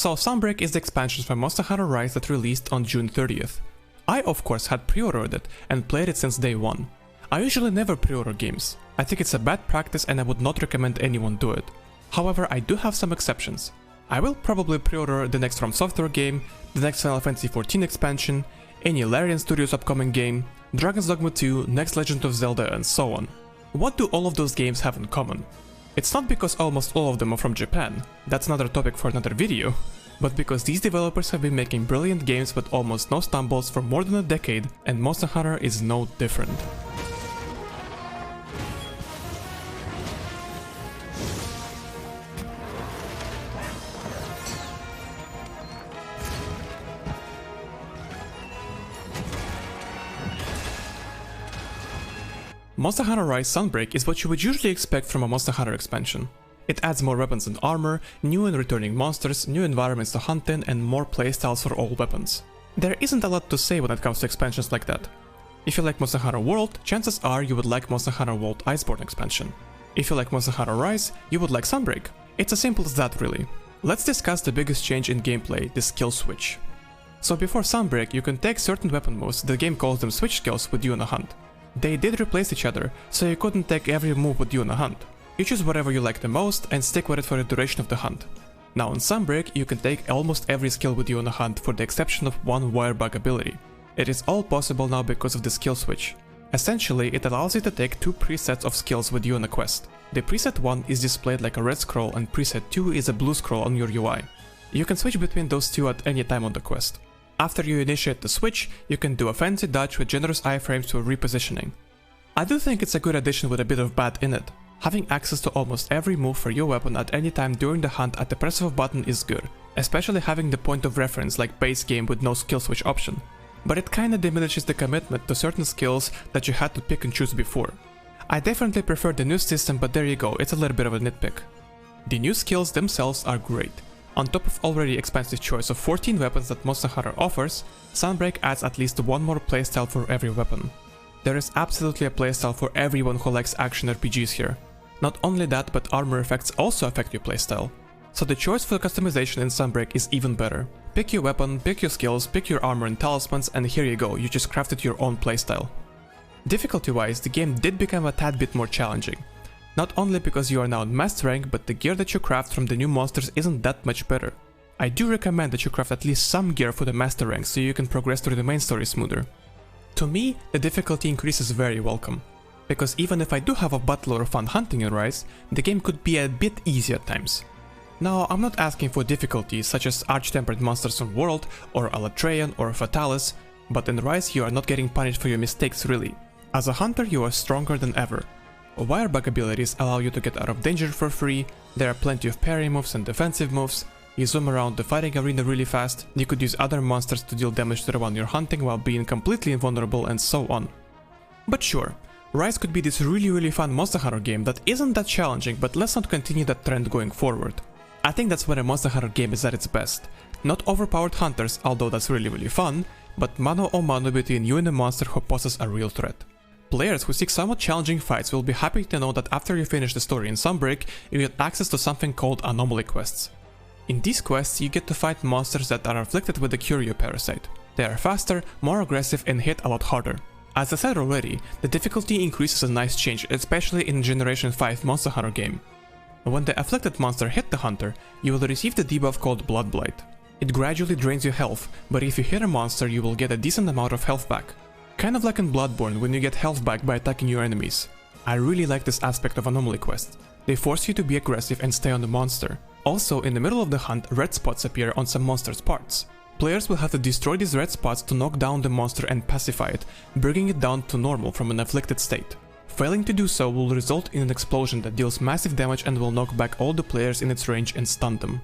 So Sunbreak is the expansion for Monster Hunter Rise that released on June 30th. I of course had pre-ordered it and played it since day one. I usually never pre-order games. I think it's a bad practice and I would not recommend anyone do it. However, I do have some exceptions. I will probably pre-order the next From Software game, the next Final Fantasy XIV expansion, any Larian Studios upcoming game, Dragon's Dogma 2, next Legend of Zelda, and so on. What do all of those games have in common? It's not because almost all of them are from Japan, that's another topic for another video, but because these developers have been making brilliant games with almost no stumbles for more than a decade, and Monster Hunter is no different. Monster Hunter Rise Sunbreak is what you would usually expect from a Monster Hunter expansion. It adds more weapons and armor, new and returning monsters, new environments to hunt in, and more playstyles for all weapons. There isn't a lot to say when it comes to expansions like that. If you like Monster Hunter World, chances are you would like Monster Hunter World Iceborne expansion. If you like Monster Hunter Rise, you would like Sunbreak. It's as simple as that really. Let's discuss the biggest change in gameplay, the skill switch. So before Sunbreak, you can take certain weapon moves, the game calls them switch skills, with you on a hunt. They did replace each other, so you couldn't take every move with you on a hunt. You choose whatever you like the most and stick with it for the duration of the hunt. Now in Sunbreak, you can take almost every skill with you on a hunt for the exception of one wire bug ability. It is all possible now because of the skill switch. Essentially, it allows you to take two presets of skills with you on a quest. The preset 1 is displayed like a red scroll and preset 2 is a blue scroll on your UI. You can switch between those two at any time on the quest. After you initiate the switch, you can do a fancy dodge with generous iframes for repositioning. I do think it's a good addition with a bit of bad in it. Having access to almost every move for your weapon at any time during the hunt at the press of a button is good, especially having the point of reference like base game with no skill switch option. But it kinda diminishes the commitment to certain skills that you had to pick and choose before. I definitely prefer the new system, but there you go, it's a little bit of a nitpick. The new skills themselves are great. On top of already expansive choice of 14 weapons that Monster Hunter offers, Sunbreak adds at least one more playstyle for every weapon. There is absolutely a playstyle for everyone who likes action RPGs here. Not only that, but armor effects also affect your playstyle. So the choice for customization in Sunbreak is even better. Pick your weapon, pick your skills, pick your armor and talismans, and here you go, you just crafted your own playstyle. Difficulty-wise, the game did become a tad bit more challenging. Not only because you are now in master rank, but the gear that you craft from the new monsters isn't that much better. I do recommend that you craft at least some gear for the master rank so you can progress through the main story smoother. To me, the difficulty increase is very welcome, because even if I do have a battle or fun hunting in Rise, the game could be a bit easy at times. Now, I'm not asking for difficulties such as arch-tempered monsters from World, or a Latrean or a Fatalis, but in Rise you are not getting punished for your mistakes really. As a hunter you are stronger than ever. Wire bug abilities allow you to get out of danger for free, there are plenty of parry moves and defensive moves, you zoom around the fighting arena really fast, you could use other monsters to deal damage to the one you're hunting while being completely invulnerable and so on. But sure, Rise could be this really fun Monster Hunter game that isn't that challenging, but let's not continue that trend going forward. I think that's when a Monster Hunter game is at its best. Not overpowered hunters, although that's really fun, but mano a mano between you and a monster who poses a real threat. Players who seek somewhat challenging fights will be happy to know that after you finish the story in Sunbreak, you get access to something called anomaly quests. In these quests, you get to fight monsters that are afflicted with the Curio parasite. They are faster, more aggressive and hit a lot harder. As I said already, the difficulty increase is a nice change, especially in Generation 5 Monster Hunter game. When the afflicted monster hit the hunter, you will receive the debuff called Blood Blight. It gradually drains your health, but if you hit a monster you will get a decent amount of health back. Kind of like in Bloodborne when you get health back by attacking your enemies. I really like this aspect of anomaly quests. They force you to be aggressive and stay on the monster. Also, in the middle of the hunt, red spots appear on some monsters' parts. Players will have to destroy these red spots to knock down the monster and pacify it, bringing it down to normal from an afflicted state. Failing to do so will result in an explosion that deals massive damage and will knock back all the players in its range and stun them.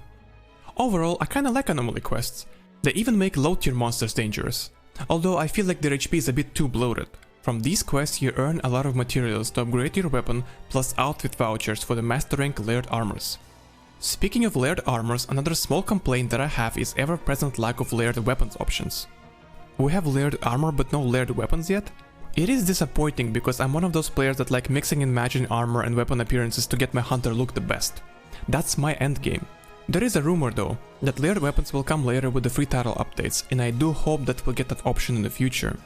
Overall, I kinda like anomaly quests. They even make low tier monsters dangerous. Although I feel like their HP is a bit too bloated. From these quests you earn a lot of materials to upgrade your weapon, plus outfit vouchers for the master rank layered armors. Speaking of layered armors, another small complaint that I have is ever-present lack of layered weapons options. We have layered armor but no layered weapons yet? It is disappointing because I'm one of those players that like mixing and matching armor and weapon appearances to get my hunter look the best. That's my endgame. There is a rumor though, that layered weapons will come later with the free title updates, and I do hope that we'll get that option in the future.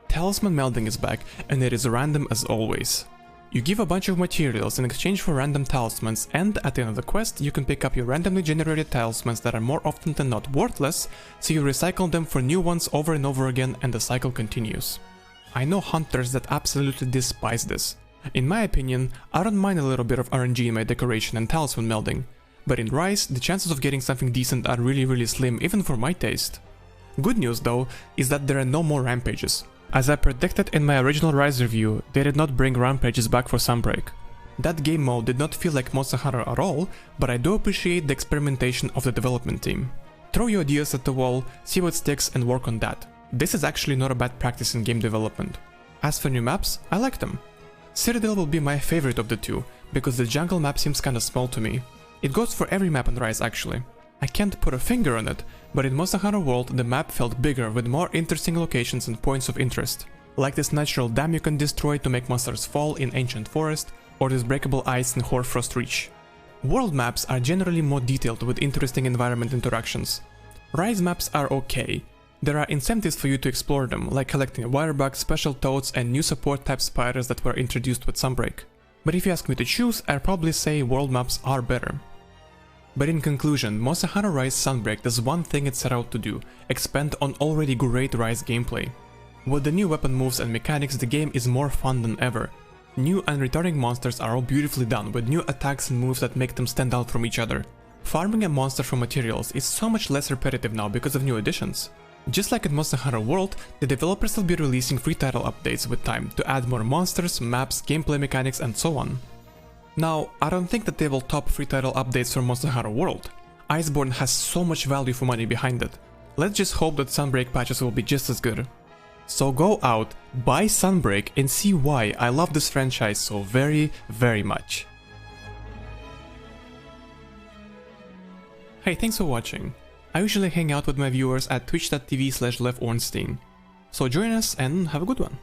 Talisman Melding is back, and it is random as always. You give a bunch of materials in exchange for random talismans, and at the end of the quest you can pick up your randomly generated talismans that are more often than not worthless, so you recycle them for new ones over and over again and the cycle continues. I know hunters that absolutely despise this. In my opinion, I don't mind a little bit of RNG in my decoration and talisman melding, but in Rise, the chances of getting something decent are really slim even for my taste. Good news though, is that there are no more Rampages. As I predicted in my original Rise review, they did not bring Rampages back for Sunbreak. That game mode did not feel like Monster Hunter at all, but I do appreciate the experimentation of the development team. Throw your ideas at the wall, see what sticks and work on that. This is actually not a bad practice in game development. As for new maps, I like them. Citadel will be my favorite of the two, because the jungle map seems kinda small to me. It goes for every map in Rise actually. I can't put a finger on it, but in Monster Hunter World the map felt bigger with more interesting locations and points of interest. Like this natural dam you can destroy to make monsters fall in Ancient Forest, or this breakable ice in Hoarfrost Reach. World maps are generally more detailed with interesting environment interactions. Rise maps are okay. There are incentives for you to explore them, like collecting wirebugs, special toads and new support type spiders that were introduced with Sunbreak. But if you ask me to choose, I'd probably say world maps are better. But in conclusion, Monster Hunter Rise Sunbreak does one thing it set out to do, expand on already great Rise gameplay. With the new weapon moves and mechanics, the game is more fun than ever. New and returning monsters are all beautifully done, with new attacks and moves that make them stand out from each other. Farming a monster for materials is so much less repetitive now because of new additions. Just like in Monster Hunter World, the developers will be releasing free title updates with time to add more monsters, maps, gameplay mechanics and so on. Now, I don't think that they will top free title updates from Monster Hunter World. Iceborne has so much value for money behind it. Let's just hope that Sunbreak patches will be just as good. So go out, buy Sunbreak and see why I love this franchise so very much. Hey, thanks for watching. I usually hang out with my viewers at twitch.tv/LevOrnstein. So join us and have a good one.